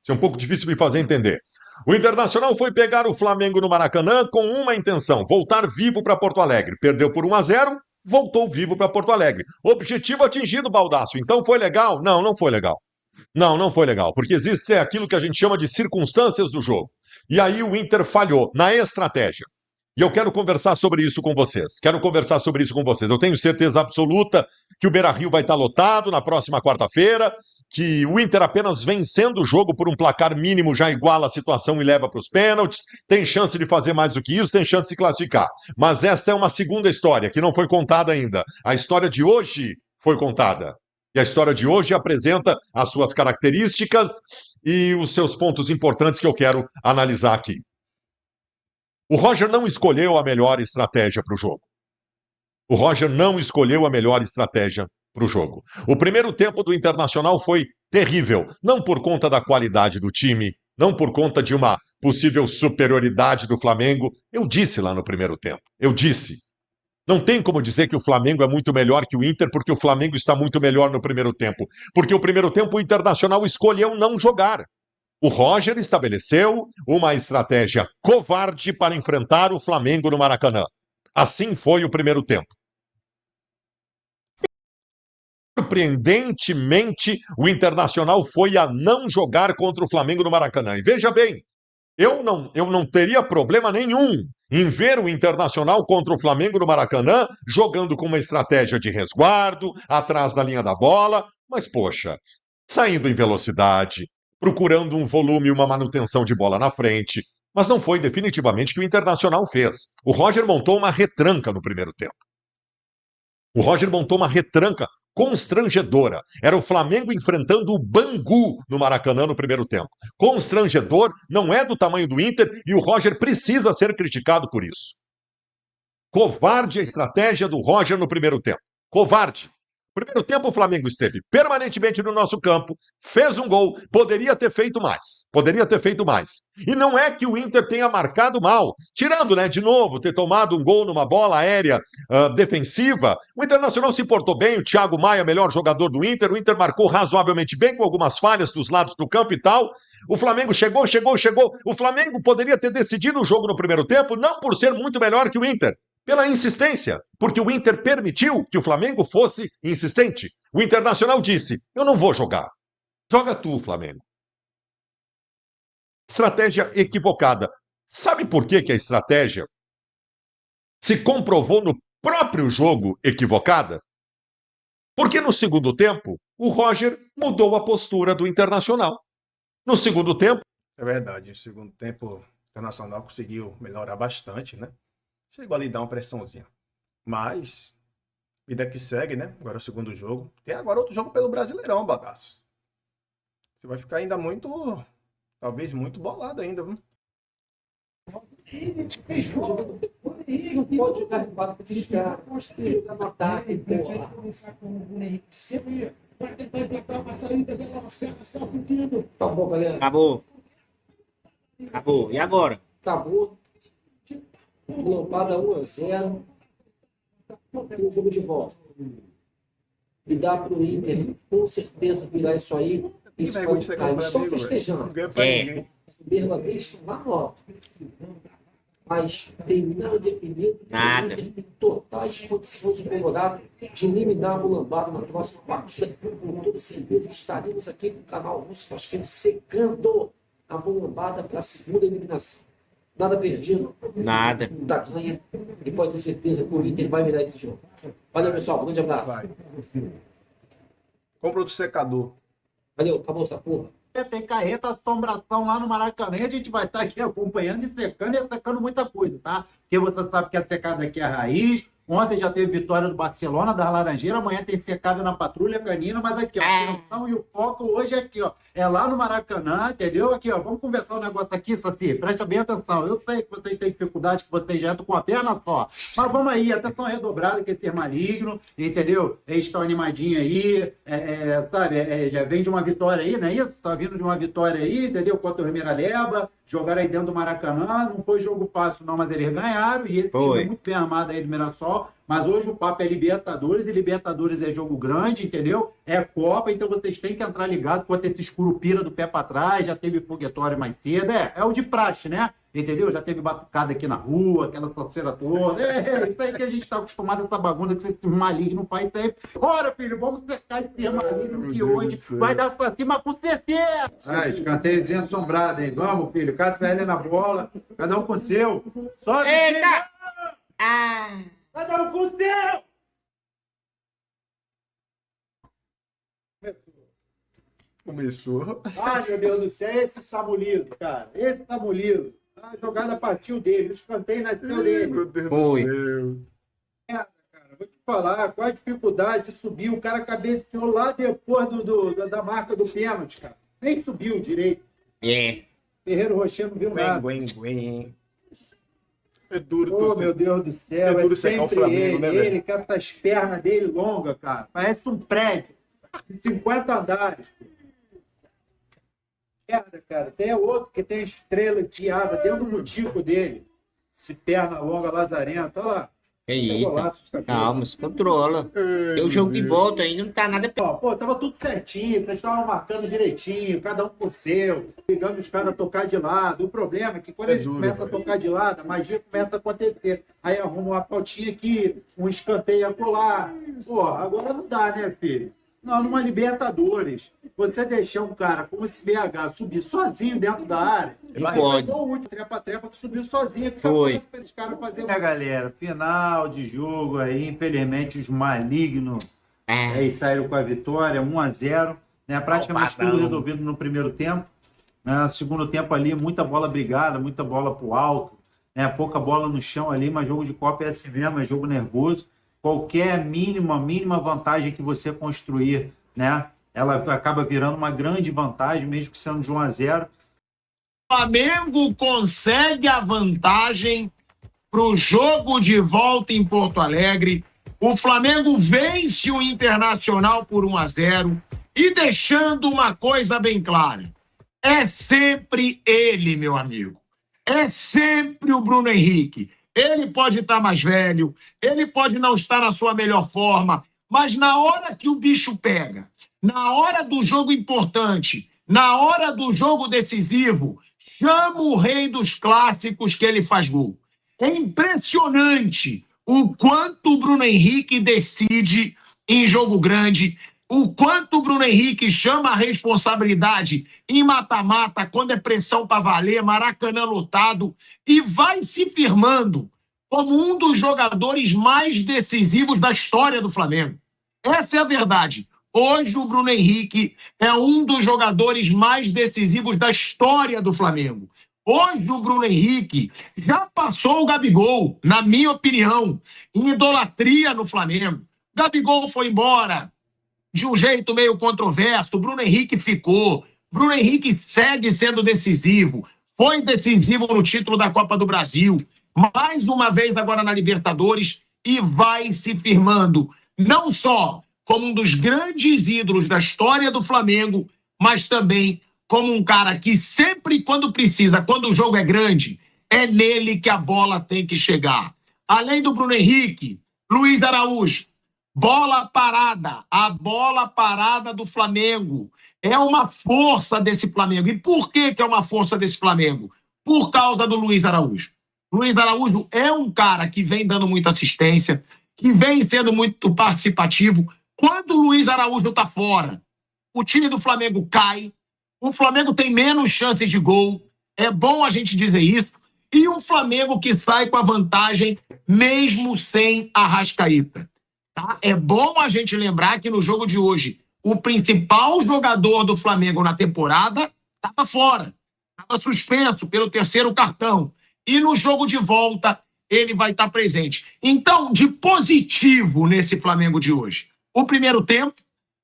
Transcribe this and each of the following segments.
Isso é um pouco difícil de me fazer entender. O Internacional foi pegar o Flamengo no Maracanã com uma intenção: voltar vivo para Porto Alegre. Perdeu por 1-0, voltou vivo para Porto Alegre. Objetivo atingido, Baldasso. Então foi legal? Não, não foi legal. Não, não foi legal, porque existe aquilo que a gente chama de circunstâncias do jogo. E aí o Inter falhou na estratégia. E eu quero conversar sobre isso com vocês. Quero conversar sobre isso com vocês. Eu tenho certeza absoluta que o Beira-Rio vai estar lotado na próxima quarta-feira, que o Inter apenas vencendo o jogo por um placar mínimo já iguala a situação e leva para os pênaltis. Tem chance de fazer mais do que isso, tem chance de se classificar. Mas essa é uma segunda história que não foi contada ainda. A história de hoje foi contada. E a história de hoje apresenta as suas características e os seus pontos importantes que eu quero analisar aqui. O Roger não escolheu a melhor estratégia para o jogo. O Roger não escolheu a melhor estratégia para o jogo. O primeiro tempo do Internacional foi terrível, não por conta da qualidade do time, não por conta de uma possível superioridade do Flamengo. Eu disse lá no primeiro tempo, eu disse. Não tem como dizer que o Flamengo é muito melhor que o Inter, porque o Flamengo está muito melhor no primeiro tempo. Porque o primeiro tempo o Internacional escolheu não jogar. O Roger estabeleceu uma estratégia covarde para enfrentar o Flamengo no Maracanã. Assim foi o primeiro tempo. Surpreendentemente, o Internacional foi a não jogar contra o Flamengo no Maracanã. E veja bem, eu não teria problema nenhum em ver o Internacional contra o Flamengo no Maracanã jogando com uma estratégia de resguardo, atrás da linha da bola, mas, poxa, saindo em velocidade, procurando um volume e uma manutenção de bola na frente. Mas não foi definitivamente o que o Internacional fez. O Roger montou uma retranca no primeiro tempo. O Roger montou uma retranca constrangedora. Era o Flamengo enfrentando o Bangu no Maracanã no primeiro tempo. Constrangedor, não é do tamanho do Inter e o Roger precisa ser criticado por isso. Covarde a estratégia do Roger no primeiro tempo. Covarde. Primeiro tempo, o Flamengo esteve permanentemente no nosso campo, fez um gol, poderia ter feito mais. Poderia ter feito mais. E não é que o Inter tenha marcado mal. Tirando, de novo, ter tomado um gol numa bola aérea defensiva, o Internacional se portou bem, o Thiago Maia, melhor jogador do Inter, o Inter marcou razoavelmente bem, com algumas falhas dos lados do campo e tal. O Flamengo chegou. O Flamengo poderia ter decidido o jogo no primeiro tempo, não por ser muito melhor que o Inter, pela insistência, porque o Inter permitiu que o Flamengo fosse insistente. O Internacional disse: eu não vou jogar. Joga tu, Flamengo. Estratégia equivocada. Sabe por que a estratégia se comprovou no próprio jogo equivocada? Porque no segundo tempo, o Roger mudou a postura do Internacional. No segundo tempo... É verdade, no segundo tempo, o Internacional conseguiu melhorar bastante, né? Chegou ali a dar uma pressãozinha. Mas, vida que segue, né? Agora é o segundo jogo. Tem agora outro jogo pelo Brasileirão, bagaços. Você vai ficar ainda muito, talvez muito bolado ainda, viu? Não pode jogar recuado para esses caras. Jogar no ataque, porra. Acabou, galera. Acabou. E agora? Acabou. Lampada 1-0. Tem um jogo de volta. E dá pro Inter, com certeza, virar isso aí. Isso vai ficar. Eles estão festejando. Soberba deixa lá no alto. Mas tem nada definido. Nada. O Inter tem totais condições de Colorado de eliminar a Mulambada na próxima partida. Com toda certeza estaremos aqui no canal Russo Vasqueiro secando a Mulambada para a segunda eliminação. Nada perdido. Nada. Da ganha. E pode ter certeza que o Inter vai virar esse jogo. Valeu, pessoal. Um grande abraço. Vai. Compra outro secador. Valeu. Acabou essa porra. Tem carreta assombração lá no Maracanã, a gente vai estar aqui acompanhando e secando muita coisa, tá? Porque você sabe que a secada aqui é a raiz. Ontem já teve vitória do Barcelona, da Laranjeira, amanhã tem secada na Patrulha Canina, mas aqui, ó, a atenção e o foco hoje é aqui, ó, é lá no Maracanã, entendeu? Aqui, ó, vamos conversar um negócio aqui, Saci, presta bem atenção, eu sei que vocês têm dificuldade, que vocês já entram com a perna só, mas vamos aí, atenção redobrada, que esse é maligno, entendeu? Eles estão animadinhos aí, sabe, já vem de uma vitória aí, não é isso? Tá vindo de uma vitória aí, entendeu? Contra o Rimeira Leba, jogaram aí dentro do Maracanã, não foi jogo fácil não, mas eles ganharam, e esse time é muito bem armado aí do Mirassol, mas hoje o papo é Libertadores, e Libertadores é jogo grande, entendeu? É Copa, então vocês têm que entrar ligado contra esse escurupira do pé pra trás, já teve foguetório mais cedo, é o de praxe, né? Entendeu? Já teve batucada aqui na rua, aquela torceira toda. Isso aí que a gente tá acostumado, essa bagunça que esse maligno faz isso aí. Ora, filho, vamos secar esse maligno que hoje vai dar pra cima com certeza. Escanteiozinho assombrado, hein? Vamos, filho, caça ele na bola, cada um com o seu. Sobe, Eita! filho! Cada um com o seu! Começou. Ai, meu Deus do céu, esse Samulido, cara. Esse Samulido. A jogada partiu dele, o escanteio nasceu dele. Meu Deus Foi. do céu. Cara, vou te falar, qual a dificuldade de subir? O cara cabeceou lá depois da marca do pênalti, cara. Nem subiu direito. Ferreiro Rocher não viu nada. Gwen. É duro, Oh, meu Deus do céu, É duro secar o sempre Flamengo, né, velho? ele com essas pernas dele longas, cara. Parece um prédio de 50 andares. Merda, cara. Tem outro que tem estrela enfiada dentro do butico dele. Esse perna longa lazarenta, olha lá. É Tem isso. golaço de cabeça. Calma, se controla. Tem o jogo de volta ainda, não tá nada. Ó, pô, tava tudo certinho, vocês estavam marcando direitinho, cada um por seu, ligando os caras a tocar de lado. O problema é que quando eles duro, começam a tocar de lado, a magia começa a acontecer. Aí arruma uma pautinha aqui, um escanteio a colar. Pô, agora não dá, né, filho? Não, numa Libertadores, você deixar um cara como esse BH subir sozinho dentro da área, Não pode. o último trepa-trepa que subiu sozinho. Foi. Esses caras fazer... galera, final de jogo aí, infelizmente os malignos aí saíram com a vitória, 1-0, né? Praticamente tudo resolvido no primeiro tempo. Né? No segundo tempo ali, muita bola brigada, muita bola pro alto, né? Pouca bola no chão ali, mas jogo de Copa é assim mesmo, é jogo nervoso. Qualquer mínima vantagem que você construir, né? Ela acaba virando uma grande vantagem, mesmo que sendo de 1-0. O Flamengo consegue a vantagem para o jogo de volta em Porto Alegre. O Flamengo vence o Internacional por 1-0 e deixando uma coisa bem clara. É sempre ele, meu amigo. É sempre o Bruno Henrique. Ele pode estar mais velho, ele pode não estar na sua melhor forma, mas na hora que o bicho pega, na hora do jogo importante, na hora do jogo decisivo, chama o rei dos clássicos que ele faz gol. É impressionante o quanto o Bruno Henrique decide em jogo grande, o quanto o Bruno Henrique chama a responsabilidade em mata-mata, quando é pressão para valer, Maracanã lotado, e vai se firmando como um dos jogadores mais decisivos da história do Flamengo. Essa é a verdade. Hoje o Bruno Henrique é um dos jogadores mais decisivos da história do Flamengo. Hoje o Bruno Henrique já passou o Gabigol, na minha opinião, em idolatria no Flamengo. Gabigol foi embora de um jeito meio controverso, o Bruno Henrique ficou. Bruno Henrique segue sendo decisivo, foi decisivo no título da Copa do Brasil, mais uma vez agora na Libertadores, e vai se firmando, não só como um dos grandes ídolos da história do Flamengo, mas também como um cara que sempre, quando precisa, quando o jogo é grande, é nele que a bola tem que chegar. Além do Bruno Henrique, Luiz Araújo, bola parada, a bola parada do Flamengo. É uma força desse Flamengo. E por que é uma força desse Flamengo? Por causa do Luiz Araújo. Luiz Araújo é um cara que vem dando muita assistência, que vem sendo muito participativo. Quando o Luiz Araújo está fora, o time do Flamengo cai, o Flamengo tem menos chances de gol, é bom a gente dizer isso, e um Flamengo que sai com a vantagem mesmo sem Arrascaeta. Tá? É bom a gente lembrar que no jogo de hoje, o principal jogador do Flamengo na temporada estava fora, estava suspenso pelo terceiro cartão, e no jogo de volta ele vai estar presente. Então, de positivo nesse Flamengo de hoje, o primeiro tempo,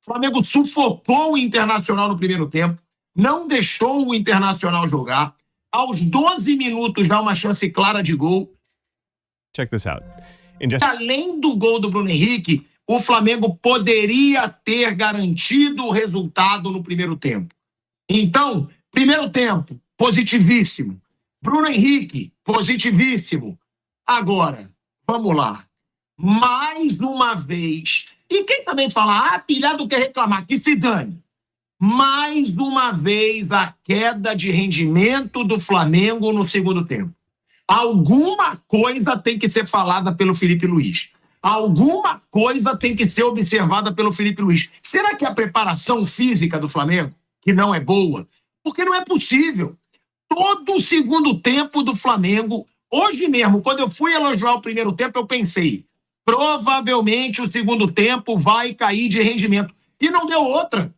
o Flamengo sufocou o Internacional no primeiro tempo, não deixou o Internacional jogar. Aos 12 minutos dá uma chance clara de gol. Check this out. Além do gol do Bruno Henrique, o Flamengo poderia ter garantido o resultado no primeiro tempo. Então, primeiro tempo, positivíssimo. Bruno Henrique, positivíssimo. Agora, vamos lá. Mais uma vez. E quem também fala, pilhado quer reclamar, que se dane. Mais uma vez a queda de rendimento do Flamengo no segundo tempo. Alguma coisa tem que ser falada pelo Felipe Luiz. Alguma coisa tem que ser observada pelo Felipe Luiz. Será que a preparação física do Flamengo, que não é boa? Porque não é possível. Todo o segundo tempo do Flamengo, hoje mesmo, quando eu fui elogiar o primeiro tempo, eu pensei, provavelmente o segundo tempo vai cair de rendimento. E não deu outra.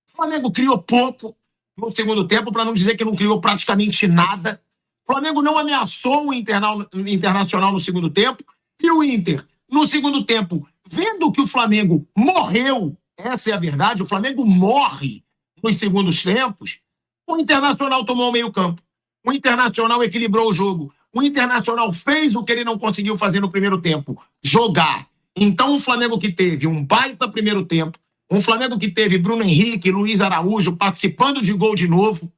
O Flamengo criou pouco no segundo tempo, para não dizer que não criou praticamente nada. O Flamengo não ameaçou o Internacional no segundo tempo. E o Inter, no segundo tempo, vendo que o Flamengo morreu, essa é a verdade, o Flamengo morre nos segundos tempos, o Internacional tomou o meio-campo. O Internacional equilibrou o jogo. O Internacional fez o que ele não conseguiu fazer no primeiro tempo, jogar. Então o Flamengo que teve um baita primeiro tempo, um Flamengo que teve Bruno Henrique, Luiz Araújo participando de gol de novo.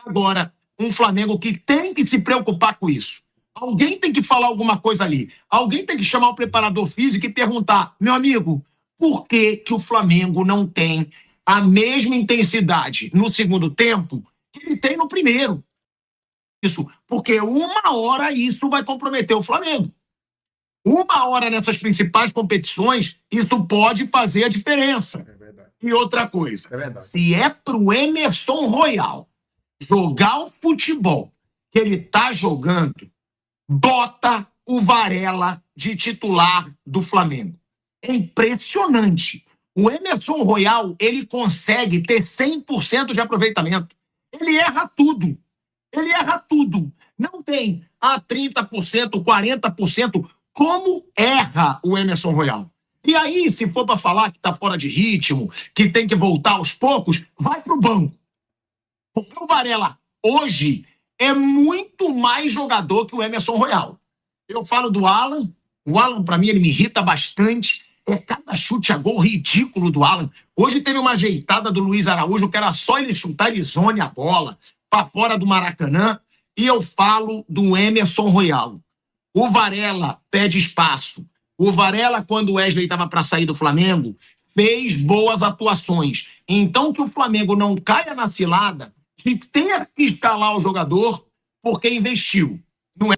Agora, um Flamengo que tem que se preocupar com isso. Alguém tem que falar alguma coisa ali. Alguém tem que chamar o preparador físico e perguntar, meu amigo, por que que o Flamengo não tem a mesma intensidade no segundo tempo que ele tem no primeiro? Isso, porque uma hora isso vai comprometer o Flamengo. Uma hora nessas principais competições, isso pode fazer a diferença. É verdade. E outra coisa, É verdade. se é pro Emerson Royal jogar o futebol que ele tá jogando, bota o Varela de titular do Flamengo. É impressionante. O Emerson Royal, ele consegue ter 100% de aproveitamento. Ele erra tudo. Ele erra tudo. Não tem 30%, 40%. Como erra o Emerson Royal? E aí, se for para falar que tá fora de ritmo, que tem que voltar aos poucos, vai pro banco. Porque o Varela, hoje, é muito mais jogador que o Emerson Royal. Eu falo do Alan. O Alan, para mim, ele me irrita bastante. É cada chute a gol ridículo do Alan. Hoje teve uma ajeitada do Luiz Araújo, que era só ele chutar, ele zone a bola para fora do Maracanã. E eu falo do Emerson Royal. O Varela pede espaço. O Varela, quando o Wesley estava para sair do Flamengo, fez boas atuações. Então, que o Flamengo não caia na cilada de ter que escalar o jogador porque investiu.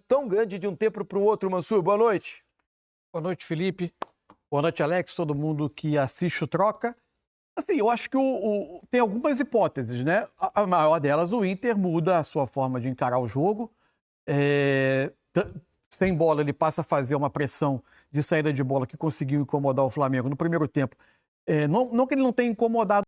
Tão grande de um tempo para o outro, Mansur. Boa noite. Boa noite, Felipe. Boa noite, Alex, todo mundo que assiste o Troca. Assim, eu acho que tem algumas hipóteses, né? A maior delas, o Inter muda a sua forma de encarar o jogo. Sem bola, ele passa a fazer uma pressão de saída de bola que conseguiu incomodar o Flamengo no primeiro tempo. Não que ele não tenha incomodado,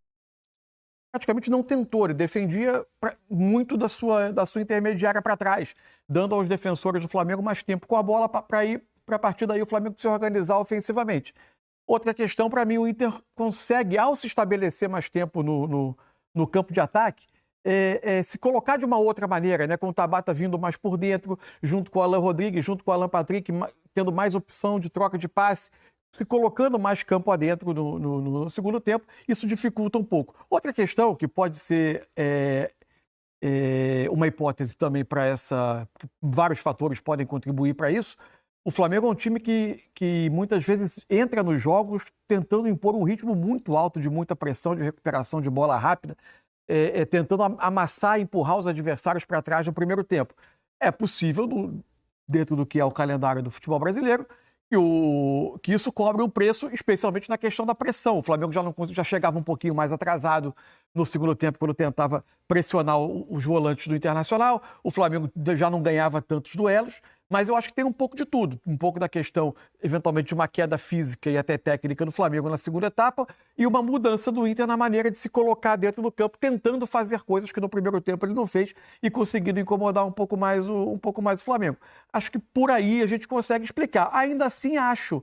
praticamente não tentou, ele defendia muito da sua intermediária para trás, dando aos defensores do Flamengo mais tempo com a bola para ir para a partir daí o Flamengo se organizar ofensivamente. Outra questão, para mim, o Inter consegue, ao se estabelecer mais tempo no campo de ataque, se colocar de uma outra maneira, né? Com o Tabata vindo mais por dentro, junto com o Alan Rodrigues, junto com o Alan Patrick, tendo mais opção de troca de passe, se colocando mais campo adentro no segundo tempo, isso dificulta um pouco. Outra questão que pode ser uma hipótese também para essa, vários fatores podem contribuir para isso. O Flamengo é um time que muitas vezes entra nos jogos tentando impor um ritmo muito alto de muita pressão, de recuperação de bola rápida, tentando amassar e empurrar os adversários para trás no primeiro tempo. É possível, dentro do que é o calendário do futebol brasileiro, que isso cobre um preço, especialmente na questão da pressão. O Flamengo já chegava um pouquinho mais atrasado no segundo tempo, quando tentava pressionar os volantes do Internacional. O Flamengo já não ganhava tantos duelos, mas eu acho que tem um pouco de tudo. Um pouco da questão, eventualmente, de uma queda física e até técnica do Flamengo na segunda etapa e uma mudança do Inter na maneira de se colocar dentro do campo, tentando fazer coisas que no primeiro tempo ele não fez e conseguindo incomodar um pouco mais o Flamengo. Acho que por aí a gente consegue explicar. Ainda assim, acho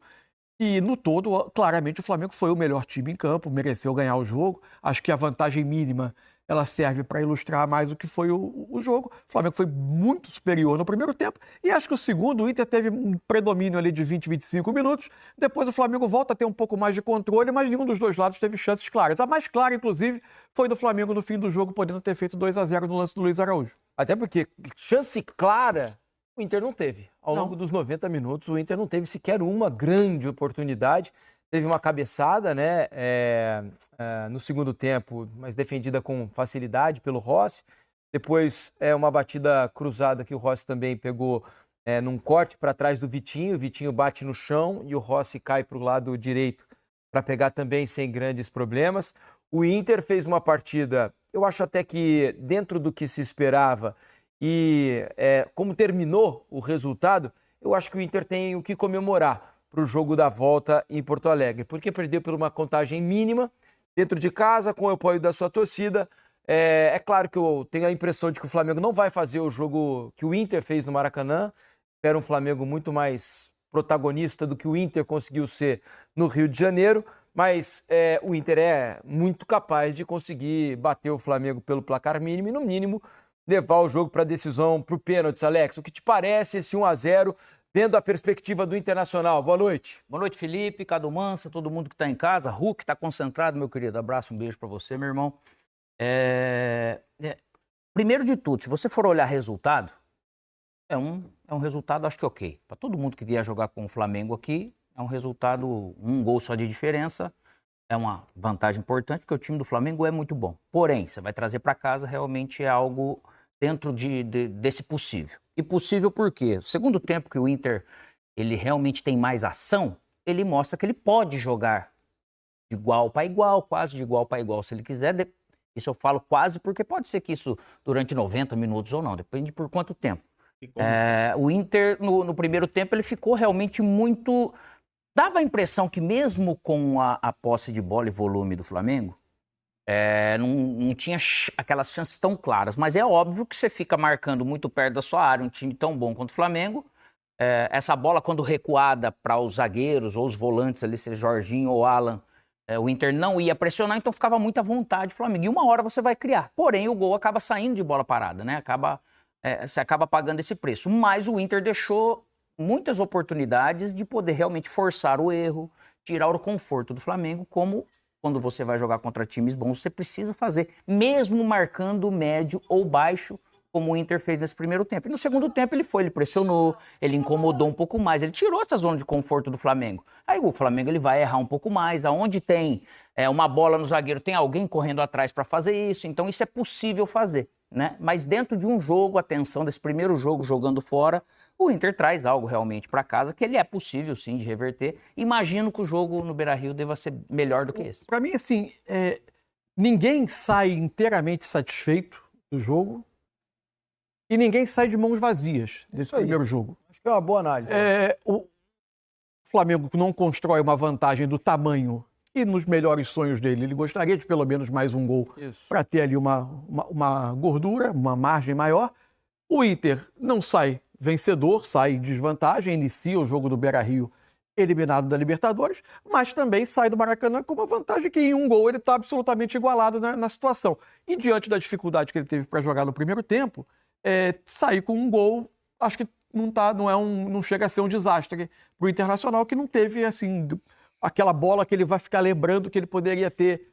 que, no todo, claramente o Flamengo foi o melhor time em campo, mereceu ganhar o jogo. Acho que a vantagem mínima ela serve para ilustrar mais o que foi o jogo. O Flamengo foi muito superior no primeiro tempo e acho que o segundo, o Inter teve um predomínio ali de 20, 25 minutos. Depois o Flamengo volta a ter um pouco mais de controle, mas nenhum dos dois lados teve chances claras. A mais clara, inclusive, foi do Flamengo no fim do jogo, podendo ter feito 2-0 no lance do Luiz Araújo. Até porque chance clara o Inter não teve. Ao Não. longo dos 90 minutos, o Inter não teve sequer uma grande oportunidade. Teve uma cabeçada, né, no segundo tempo, mas defendida com facilidade pelo Rossi. Depois, uma batida cruzada que o Rossi também pegou num corte para trás do Vitinho. O Vitinho bate no chão e o Rossi cai para o lado direito para pegar também sem grandes problemas. O Inter fez uma partida, eu acho até que dentro do que se esperava e como terminou o resultado, eu acho que o Inter tem o que comemorar para o jogo da volta em Porto Alegre, porque perdeu por uma contagem mínima, dentro de casa, com o apoio da sua torcida. É claro que eu tenho a impressão de que o Flamengo não vai fazer o jogo que o Inter fez no Maracanã. Espero um Flamengo muito mais protagonista do que o Inter conseguiu ser no Rio de Janeiro, mas o Inter é muito capaz de conseguir bater o Flamengo pelo placar mínimo e, no mínimo, levar o jogo para a decisão, para o pênalti. Alex, o que te parece esse 1-0, vendo a perspectiva do Internacional? Boa noite. Boa noite, Felipe, Cadu Mansa, todo mundo que está em casa. Hulk está concentrado, meu querido. Abraço, um beijo para você, meu irmão. Primeiro de tudo, se você for olhar resultado, é um resultado, acho que ok. Para todo mundo que vier jogar com o Flamengo aqui, é um resultado, um gol só de diferença. É uma vantagem importante, porque o time do Flamengo é muito bom. Porém, você vai trazer para casa, realmente é algo dentro desse possível. E possível por quê? Segundo tempo que o Inter ele realmente tem mais ação, ele mostra que ele pode jogar de igual para igual, quase de igual para igual, se ele quiser. Isso eu falo quase porque pode ser que isso durante 90 minutos ou não, depende por quanto tempo. O Inter, no primeiro tempo, ele ficou realmente muito... Dava a impressão que mesmo com a posse de bola e volume do Flamengo, não tinha aquelas chances tão claras. Mas é óbvio que você fica marcando muito perto da sua área, um time tão bom quanto o Flamengo. Essa bola, quando recuada para os zagueiros ou os volantes ali, seja Jorginho ou Alan, o Inter não ia pressionar, então ficava muita vontade do Flamengo. E uma hora você vai criar. Porém, o gol acaba saindo de bola parada, né? Você acaba pagando esse preço. Mas o Inter deixou muitas oportunidades de poder realmente forçar o erro, tirar o conforto do Flamengo, como quando você vai jogar contra times bons, você precisa fazer, mesmo marcando médio ou baixo, como o Inter fez nesse primeiro tempo. E no segundo tempo ele pressionou, ele incomodou um pouco mais, ele tirou essa zona de conforto do Flamengo. Aí o Flamengo ele vai errar um pouco mais, aonde tem uma bola no zagueiro, tem alguém correndo atrás para fazer isso, então isso é possível fazer, né? Mas dentro de um jogo, a tensão desse primeiro jogo jogando fora, o Inter traz algo realmente para casa, que ele é possível sim de reverter. Imagino que o jogo no Beira-Rio deva ser melhor do que esse. Para mim, assim, ninguém sai inteiramente satisfeito do jogo e ninguém sai de mãos vazias desse primeiro jogo. Acho que é uma boa análise. O Flamengo não constrói uma vantagem do tamanho e nos melhores sonhos dele, ele gostaria de pelo menos mais um gol para ter ali uma gordura, uma margem maior. O Inter não sai vencedor, sai em desvantagem, inicia o jogo do Beira-Rio eliminado da Libertadores, mas também sai do Maracanã com uma vantagem que em um gol ele está absolutamente igualado na situação. E diante da dificuldade que ele teve para jogar no primeiro tempo, sair com um gol, acho que não chega a ser um desastre para o Internacional, que não teve assim aquela bola que ele vai ficar lembrando que ele poderia ter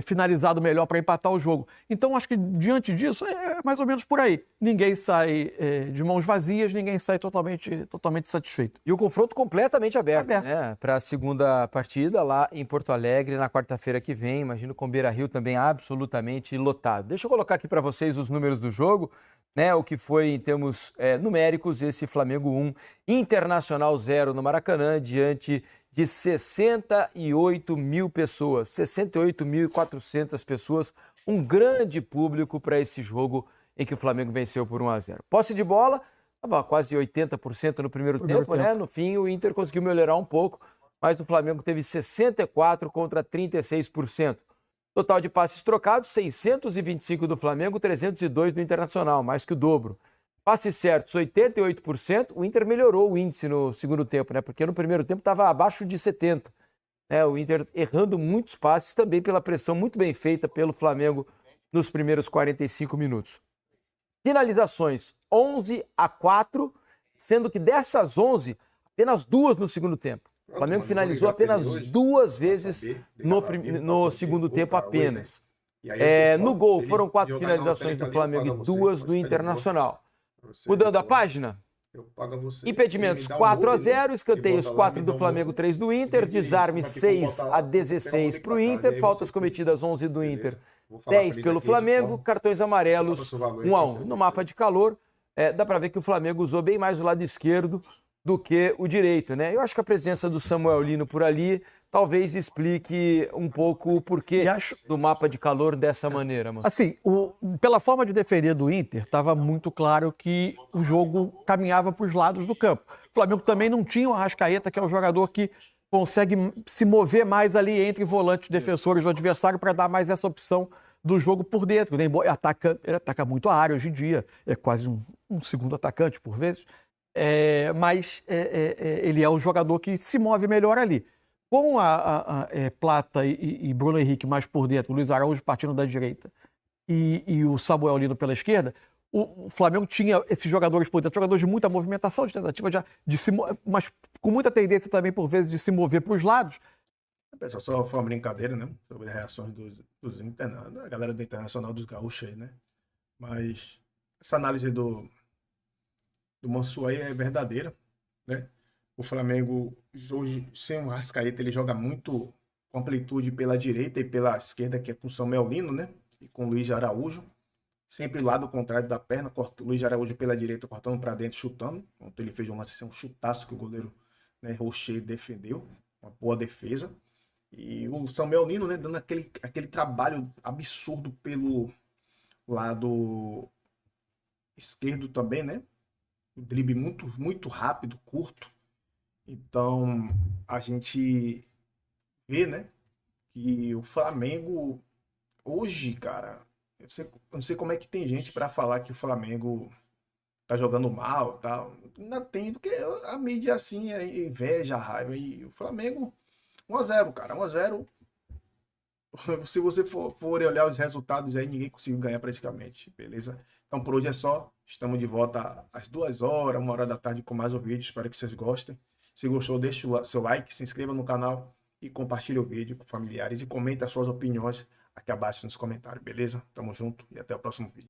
finalizado melhor para empatar o jogo. Então, acho que diante disso, é mais ou menos por aí. Ninguém sai de mãos vazias, ninguém sai totalmente satisfeito. E o confronto completamente aberto. Né? Para a segunda partida lá em Porto Alegre, na quarta-feira que vem. Imagino com o Beira-Rio também absolutamente lotado. Deixa eu colocar aqui para vocês os números do jogo, né? O que foi em termos numéricos esse Flamengo 1, Internacional 0 no Maracanã, diante de 68 mil pessoas, 68.400 pessoas, um grande público para esse jogo em que o Flamengo venceu por 1-0. Posse de bola, estava quase 80% no primeiro tempo, né? No fim, o Inter conseguiu melhorar um pouco, mas o Flamengo teve 64% contra 36%. Total de passes trocados, 625 do Flamengo, 302 do Internacional, mais que o dobro. Passes certos, 88%. O Inter melhorou o índice no segundo tempo, né? Porque no primeiro tempo estava abaixo de 70%. O Inter errando muitos passes, também pela pressão muito bem feita pelo Flamengo nos primeiros 45 minutos. Finalizações, 11-4, sendo que dessas 11, apenas 2 no segundo tempo. O Flamengo finalizou apenas 2 vezes no segundo tempo apenas. E aí eu te No falo, gol se ele foram 4 jogar na finalizações lotérica do ali, eu Flamengo pago a e você, 2 pode do ficar de boa. Internacional. Você Mudando a boa. página, Eu pago a você. impedimentos Me dá um 4 a molde, 0, né? escanteios E bota lá, 4 me do dá um Flamengo, molde. 3 do E Inter, me dirige, desarme vai ter como 6 botar a lá, tem que pegar um 16 molde para o pra trás, Inter, e aí faltas você cometidas 11 do beleza? Inter, Vou falar pra 10 ele pelo daqui de Flamengo, forma. cartões Fala amarelos, seu valor aí, 1 a pode 1. ser No visto. mapa de calor, dá para ver que o Flamengo usou bem mais o lado esquerdo do que o direito, né? Eu acho que a presença do Samuel Lino por ali talvez explique um pouco o porquê do mapa de calor dessa maneira, mano. Assim, pela forma de defender do Inter, estava muito claro que o jogo caminhava para os lados do campo. O Flamengo também não tinha o Arrascaeta, que é o jogador que consegue se mover mais ali entre volantes defensores do adversário para dar mais essa opção do jogo por dentro. Né? Ele ataca muito a área hoje em dia, é quase um segundo atacante por vezes, mas ele é o jogador que se move melhor ali. Com Plata e Bruno Henrique mais por dentro, o Luiz Araújo partindo da direita e o Samuel Lino pela esquerda, o Flamengo tinha esses jogadores por dentro, jogadores de muita movimentação, de tentativa mas com muita tendência também, por vezes, de se mover para os lados. Pessoal, só foi uma brincadeira, né? Sobre as reações da galera do Internacional, dos gaúchos aí, né? Mas essa análise do Mansu aí é verdadeira, né? O Flamengo, hoje, sem o Arrascaeta, ele joga muito com amplitude pela direita e pela esquerda, que é com o Samuel Lino, né? E com o Luiz Araújo. Sempre lado contrário da perna, o Luiz Araújo pela direita, cortando para dentro, chutando. Ontem ele fez um lance, um chutaço que o goleiro, né, Rocher defendeu. Uma boa defesa. E o Samuel Lino, né, dando aquele trabalho absurdo pelo lado esquerdo também, né? O drible muito, muito rápido, curto. Então, a gente vê, né, que o Flamengo hoje, cara, eu não sei como é que tem gente para falar que o Flamengo tá jogando mal, tá? Ainda tem, porque a mídia assim é inveja, raiva e o Flamengo 1-0, cara, 1-0. Se você for olhar os resultados aí, ninguém conseguiu ganhar praticamente, beleza? Então por hoje é só. Estamos de volta às 2 horas, 1 hora da tarde com mais um vídeo. Espero que vocês gostem. Se gostou, deixe o seu like, se inscreva no canal e compartilhe o vídeo com familiares e comente as suas opiniões aqui abaixo nos comentários, beleza? Tamo junto e até o próximo vídeo.